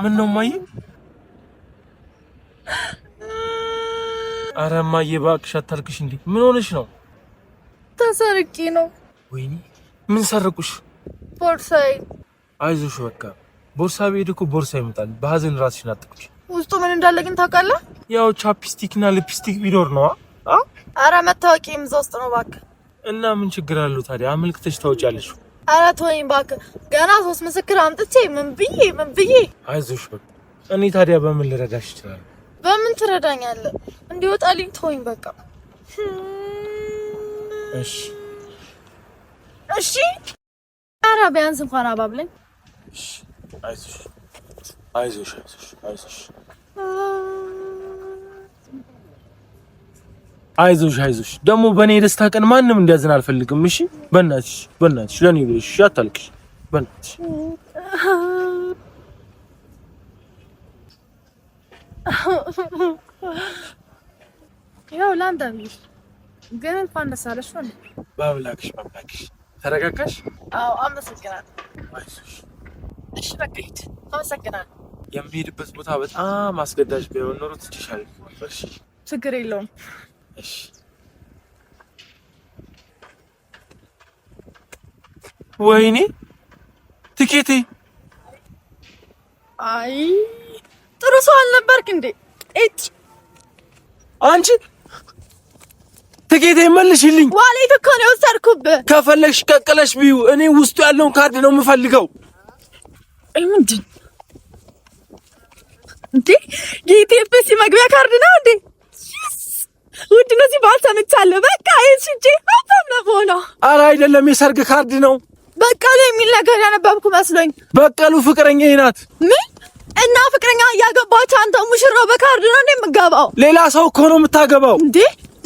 ምን ነው ማይ? አረ ማይ እባክሽ አታልቅሽ እንዴ! ምን ሆነሽ ነው? ተሰርቄ ነው። ወይኔ ምን ሰረቁሽ? ቦርሳዬ። አይዞሽ በቃ ቦርሳ ቤት እኮ ቦርሳ ይመጣል። በሀዘን ራስሽን አትቁጭ። ውስጡ ምን እንዳለ ግን ታውቃለህ? ያው ቻፕስቲክ እና ሊፕስቲክ ቢኖር ነው። አረ መታወቂያም እዛ ውስጥ ነው እባክህ። እና ምን ችግር አለው ታዲያ? አመልክተሽ ታውቂያለሽ። አረ ተወኝ እባክህ። ገና 3 ምስክር አምጥቼ ምን ብዬ። አይዞሽ በቃ እኔ ታዲያ በምን ልረዳሽ ይችላል? በምን ትረዳኛለህ? እንዲወጣልኝ ተወኝ በቃ። እሺ አረ ቢያንስ እንኳን አባብለኝ። እሺ አይዞሽ ደግሞ በኔ ደስታ ቀን ማንም እንዲያዝን አልፈልግም። እሺ በእናትሽ ለኔ ብለሽ አታልቅሽ በእናትሽ። ያው ላንተ ግን እንኳን ደስ አለሽ ነው። ባብላክሽ ተረጋጋሽ? አዎ አመሰግናለሁ። አይዞሽ። እሺ በቃ ሂድ። አመሰግናለሁ። የምሄድበት ቦታ በጣም አስገዳጅ ቢሆን ኖሮ ትችሻለሽ። እሺ ችግር የለውም። እሺ ወይኔ ትኬቴ! አይ ጥሩ ሰው አልነበርክ እንዴ? አንቺ ትኬቴ መልሽልኝ። ዋሌት እኮ ነው የወሰድኩብህ። ከፈለግሽ ቀቅለሽ ቢዩ። እኔ ውስጡ ያለውን ካርድ ነው የምፈልገው። ምንድን እንዴ? የኢትዮጵያ መግቢያ ካርድ ነው እንዴ? ውድ ነው ሲባል ሰምቻለሁ። በቃ እሺ ሀብታም ነው ሆኖ። ኧረ አይደለም የሰርግ ካርድ ነው። በቀሉ የሚል ነገር ያነበብኩ መስሎኝ። በቀሉ ፍቅረኛዬ ናት። ምን? እና ፍቅረኛ እያገባች አንተ ሙሽራው በካርድ ነው እንዴ የምትገባው? ሌላ ሰው እኮ ነው የምታገባው። እንዴ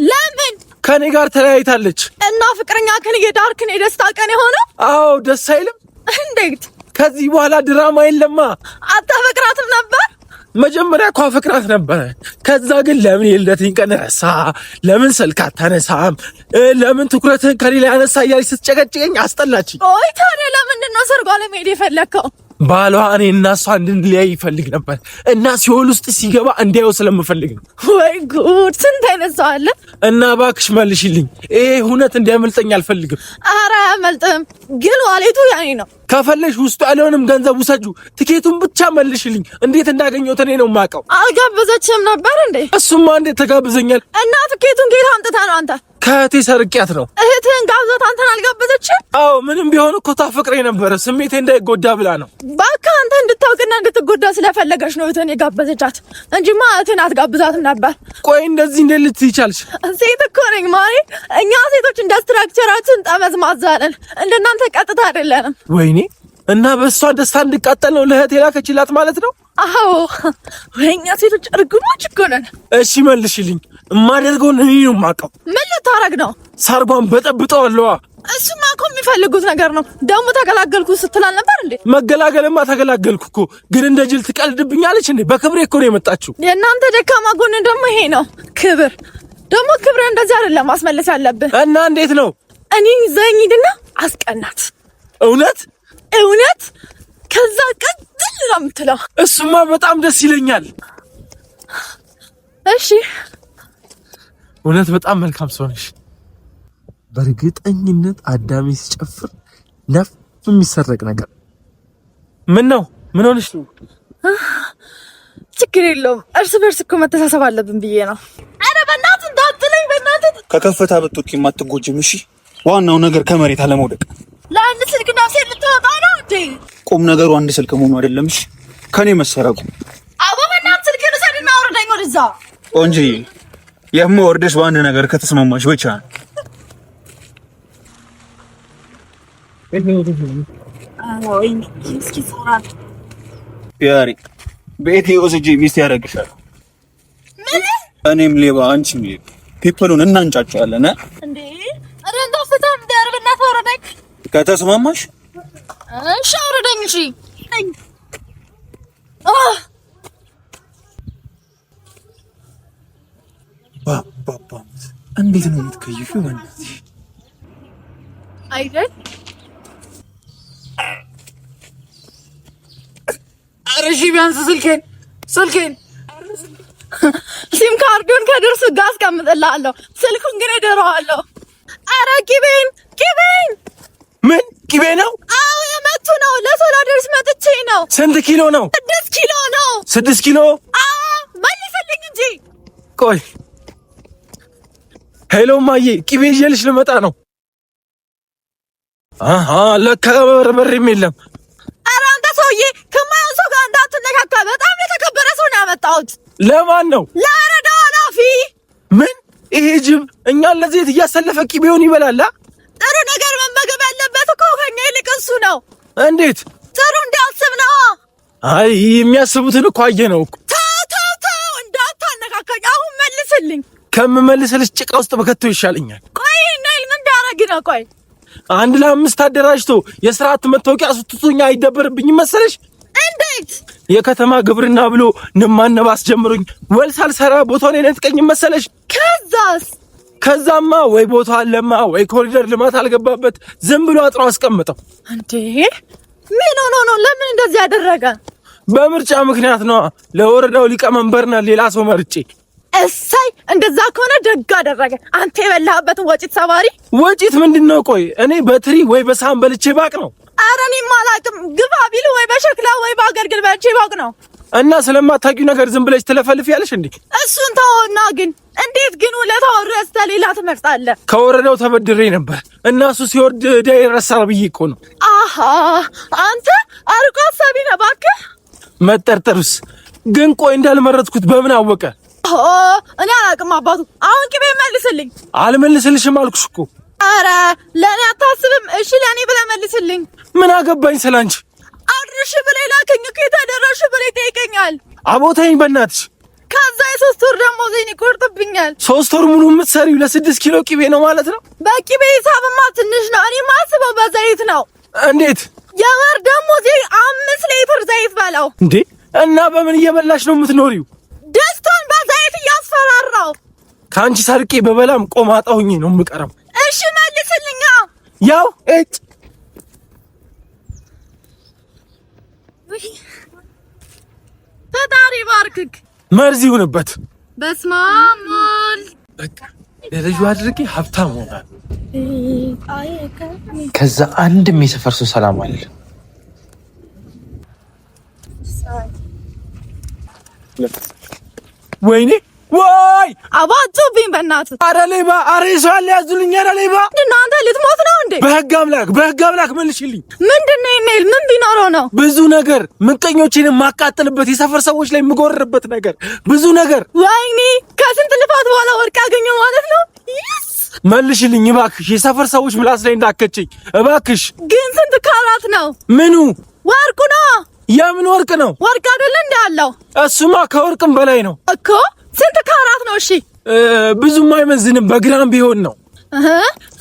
ለምን? ከኔ ጋር ተለያይታለች። እና ፍቅረኛ ከኔ የዳርክ ነው የደስታ ቀን የሆነው? አዎ ደስ አይልም? እንዴት? ከዚህ በኋላ ድራማ የለማ። አታፈቅራትም ነበር? መጀመሪያ እኮ አፈቅራት ነበረ። ከዛ ግን ለምን የልደቴን ቀን ረሳ፣ ለምን ስልክ አታነሳም፣ ለምን ትኩረትህን ከሌላ ያነሳ እያለች ስትጨቀጭቀኝ አስጠላችኝ። ኦይ ታዲያ ለምንድን ነው ሰርጓ ለመሄድ የፈለግከው? ባሏ እኔ እና እሷ እንድንለያይ ይፈልግ ነበር እና ሲኦል ውስጥ ሲገባ እንዲያው ስለምፈልግ ነው። ወይ ጉድ! ስንት አይነት ሰው አለ። እና እባክሽ መልሽልኝ። ይሄ ሁነት እንዲያመልጠኝ አልፈልግም። ኧረ አያመልጥም፣ ግን ዋሌቱ ያኔ ነው። ከፈለሽ ውስጡ ያለውንም ገንዘብ ውሰጁ። ትኬቱን ብቻ መልሽልኝ። እንዴት እንዳገኘሁት እኔ ነው የማውቀው። አልጋበዘችም ነበር እንዴ? እሱማ እንዴት ተጋብዘኛል። እና ትኬቱን ጌታ አምጥታ ነው አንተ? ከእህቴ ሰርቂያት ነው። እህትህን ጋብዘት አንተን አልጋበዘችም? አዎ ምንም ቢሆን እኮ ታፈቅረኝ ነበረ። ስሜቴ እንዳይጎዳ ብላ ነው። በቃ አንተ እንድታውቅና እንድትጎዳ ስለፈለገች ነው እህትህን የጋበዘቻት እንጂማ እህትህን አትጋብዛትም ነበር። ቆይ እንደዚህ እንዴት ልትይ ቻልሽ? ሴት እኮ ነኝ ማሪ። እኛ ሴቶች እንደ ስትራክቸራችን ጠመዝማዛ ነን፣ እንደናንተ ቀጥታ አይደለንም። ወይኔ! እና በእሷ ደስታ እንድቃጠል ነው ለእህቴ ላከችላት ማለት ነው? አዎ ወይኛ ሴቶች እርግሞች እኮ ነን። እሺ መልሽልኝ። የማደርገውን እኔ ነው የማውቀው። ምን ልታረግ ነው? ሰርጓን በጠብጠዋለዋ። እሱማ እኮ የሚፈልጉት ነገር ነው። ደግሞ ተገላገልኩ ስትል አልነበር እንዴ? መገላገልማ ተገላገልኩ እኮ፣ ግን እንደ ጅል ትቀልድብኛለች እንዴ? በክብሬ እኮ ነው የመጣችው። የእናንተ ደካማ ጎን ደግሞ ይሄ ነው፣ ክብር። ደግሞ ክብር እንደዚህ አይደለም ማስመለስ ያለብህ። እና እንዴት ነው? እኔ ይዘኝ ሂድና አስቀናት። እውነት ከዛ ቀጥል ነው የምትለው። እሱማ በጣም ደስ ይለኛል። እሺ እውነት በጣም መልካም ሰው ነሽ። በእርግጠኝነት አዳሜ ሲጨፍር ነፍ የሚሰረቅ ነገር። ምን ነው? ምን ሆነሽ ነው? ችግር የለውም። እርስ በርስ እኮ መተሳሰብ አለብን ብዬ ነው። አረ በእናትህ እንዳትለኝ፣ በእናትህ ከከፍታ ብትወጪም አትጎጂም። እሺ ዋናው ነገር ከመሬት አለመውደቅ። ለአንድ ስልክ ነፍሴ ልትወጣ ነው እንዴ? ቁም ነገሩ አንድ ስልክ መሆኑ አይደለም። እሺ ከኔ መሰረቁ። አቦ በእናትህ ስልክ ልሰድና አውርደኝ ወደዛ። ቆንጆ የምወርደሽ በአንድ ነገር ከተስማማሽ ብቻ። ያሪ ቤቴ ወስጄ ሚስት ያደርግሻል። ምን? እኔም ሌባ አንቺም ሌባ። ፒፕሉን እናንጫጫለን እንዴ? አረ እንደው ፍታም ደርብና ተወረደኝ። ከተስማማሽ እሺ አውርደኝ። እሺ እና እንዴት ነው የምትከይፊው? በእናትሽ አይደል? ኧረ እሺ ቢያንስ ስልኬን ሲም ካርዱን ከድርሱ ጋር አስቀምጥልሃለሁ። ስልኩን ግን እደረዋለሁ። ኧረ ቂቤን ምን ቂቤ ነው? አዎ የመቱ ነው። ለሶላ ድርስ መጥቼ ነው። ስንት ኪሎ ነው? 6 ኪሎ ነው። 6 ኪሎ? አዎ መልስልኝ እንጂ። ቆይ ሄሎ ማዬ፣ ቂቤ ይዤልሽ ልመጣ ነው። አሃ ለካ በርበሬም የለም። ኧረ አንተ ሰውዬ ከማይሆን ሰው ጋር እንዳትነካካ። በጣም የተከበረ ሰው ነው ያመጣሁት። ለማን ነው? ለወረዳው ኃላፊ። ምን ይሄ ጅብ እኛን ለዘይት እያሰለፈ ቂቤውን ይበላል? ጥሩ ነገር መመገብ ያለበት እኮ ከኛ ይልቅ እሱ ነው። እንዴት? ጥሩ እንዲያስብ ነው። አይ የሚያስቡትን እኮ አየነው እኮ። ተው እንዳታነካካኝ። አሁን መልስልኝ። ከምመልስልሽ ጭቃ ውስጥ በከተው ይሻለኛል። ቆይ ነይል ምን እንዳረግ ነው? ቆይ 1 ለ5 አደራጅቶ የስርዓት መታወቂያ አስወጥቶኛ አይደበርብኝም መሰለሽ? እንዴት? የከተማ ግብርና ብሎ ንማነባ አስጀምሮኝ ወልሳል ሰራ ቦታውን የነጥቀኝ መሰለሽ? ከዛማ ወይ ቦታው አለማ ወይ ኮሪደር ልማት አልገባበት ዝም ብሎ አጥሮ አስቀምጠው። እንዴ ምን ሆኖ ነው? ለምን እንደዚህ ያደረገ? በምርጫ ምክንያት ነው። ለወረዳው ሊቀመንበርና ሌላ ሰው መርጬ። እሰይ እንደዛ ከሆነ ደግ አደረገ። አንተ የበላህበትን ወጪት ሰባሪ። ወጪት ምንድነው? ቆይ እኔ በትሪ ወይ በሳህን በልቼ ባቅ ነው? ኧረ እኔም አላውቅም። ግባ ቢል ወይ በሸክላ ወይ በአገርግል በልቼ ባቅ ነው። እና ስለማታውቂው ነገር ዝም ብለሽ ትለፈልፊያለሽ እንዴ? እሱን ተወውና ግን እንዴት ግን ውለታው ረስተህ ሌላ ትመርጣለህ? ከወረዳው ተበድሬ ነበር እና እሱ ሲወርድ ዕዳ ይረሳል ብዬ እኮ ነው። አሃ አንተ አርቆ አሳቢ ነህ እባክህ። መጠርጠሩስ ግን ቆይ እንዳልመረጥኩት በምን አወቀ? እኔ አላውቅም አባቱ። አሁን ቅቤ መልስልኝ። አልመልስልሽም አልኩሽ እኮ። ኧረ ለእኔ አታስብም? እሺ ለእኔ ብለህ መልስልኝ። ምን አገባኝ ስላንቺ? አድርሽ ብለህ ላከኝ እኮ የተደረሽ ብለህ ይጠይቀኛል። አቦታኝ በእናትሽ። ከዛ የ3 ወር ደሞዜን ይቆርጥብኛል። 3 ወር ሙሉ የምትሰሪው ለ6 ኪሎ ቂቤ ነው ማለት ነው? በቂቤ ሂሳብማ ትንሽ ነው። እኔ ማስበው በዘይት ነው። እንዴት? የወር ደሞዜ 5 ሊትር ዘይት በለው እንዴ! እና በምን እየበላሽ ነው የምትኖሪው? ደስታን በዘይት እያስፈራራው። ከአንቺ ሰርቄ በበላም ቆማጣ ሆኜ ነው የምቀረው። እሺ መልስልኛ። ያው ፈጣሪ ባርክክ። መርዝ ይሁንበት። በስመ አብ ወልድ። በቃ ለልጁ አድርጌ ሀብታም ሆናል። ከዛ አንድም የሰፈር ሰው ሰላም አለ። ወይኔ ወይ አባቱብኝ በእናትህ። አረ ሌባ! አረ ሰው አለ ያዙልኝ! አረ ሌባ! ምንድነው አንተ ልትሞት ነው እንዴ? በህግ አምላክ መልሽልኝ። ምንድነው ኢሜል? ምን ቢኖረው ነው? ብዙ ነገር፣ ምንቀኞችን የማቃጥልበት፣ የሰፈር ሰዎች ላይ የምጎርርበት ነገር፣ ብዙ ነገር። ወይኔ ከስንት ልፋት በኋላ ወርቅ ያገኘው ማለት ነው። መልሽልኝ እባክሽ። የሰፈር ሰዎች ምላስ ላይ እንዳከቸኝ እባክሽ። ግን ስንት ካራት ነው? ምኑ? ወርቁ ነው። የምን ወርቅ ነው? ወርቅ አይደለ እንዴ ያለው? እሱማ ከወርቅም በላይ ነው እኮ። ስንት ካራት ነው? እሺ ብዙም አይመዝንም፣ በግራም ቢሆን ነው።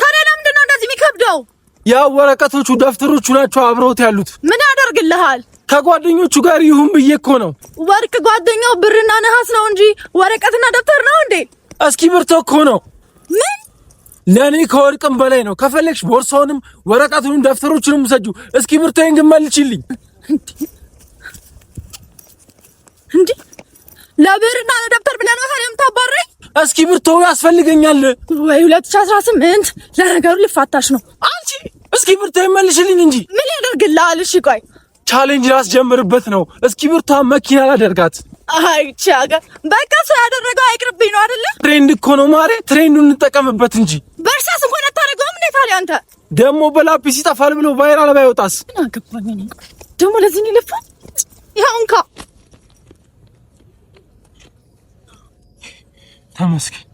ታዲያ ለምንድን ነው እንደዚህ የሚከብደው? ያው ወረቀቶቹ ደብተሮቹ ናቸው አብረውት ያሉት። ምን ያደርግልሃል? ከጓደኞቹ ጋር ይሁን ብዬ እኮ ነው። ወርቅ ጓደኛው ብርና ነሐስ ነው እንጂ ወረቀትና ደብተር ነው እንዴ? እስክሪብቶ እኮ ነው። ምን? ለኔ ከወርቅም በላይ ነው። ከፈለግሽ ቦርሳውንም ወረቀቱንም ደብተሮቹንም ውሰጂው። እስክሪብቶዬን ግን መልሽልኝ። እንዴ ለብርና ለደብተር ብለህ ነው ታዲያ የምታባረኝ? እስክሪብቶ ያስፈልገኛል። ወይ 2018 ለነገሩ ልፋታሽ ነው አንቺ። እስክሪብቶዬን መልሽልኝ እንጂ ምን ያደርግልሃል? እሺ ቆይ ቻሌንጅ ላስጀምርበት ነው። እስክሪብቶዋን መኪና ላደርጋት። አይ ቻጋ በቃ ሰው ያደረገው አይቅርብኝ ነው አይደለ? ትሬንድ እኮ ነው ማሬ። ትሬንዱን እንጠቀምበት እንጂ በእርሳስ እንኳን አታደርገውም እንዴ ታዲያ አንተ? ደግሞ በላፒስ ይጠፋል ብሎ ቫይራል ባይወጣስ? ምን አገባኝ እኔ ደግሞ ለዚህ ይልፋ። ይኸው እንካ ተመስገን።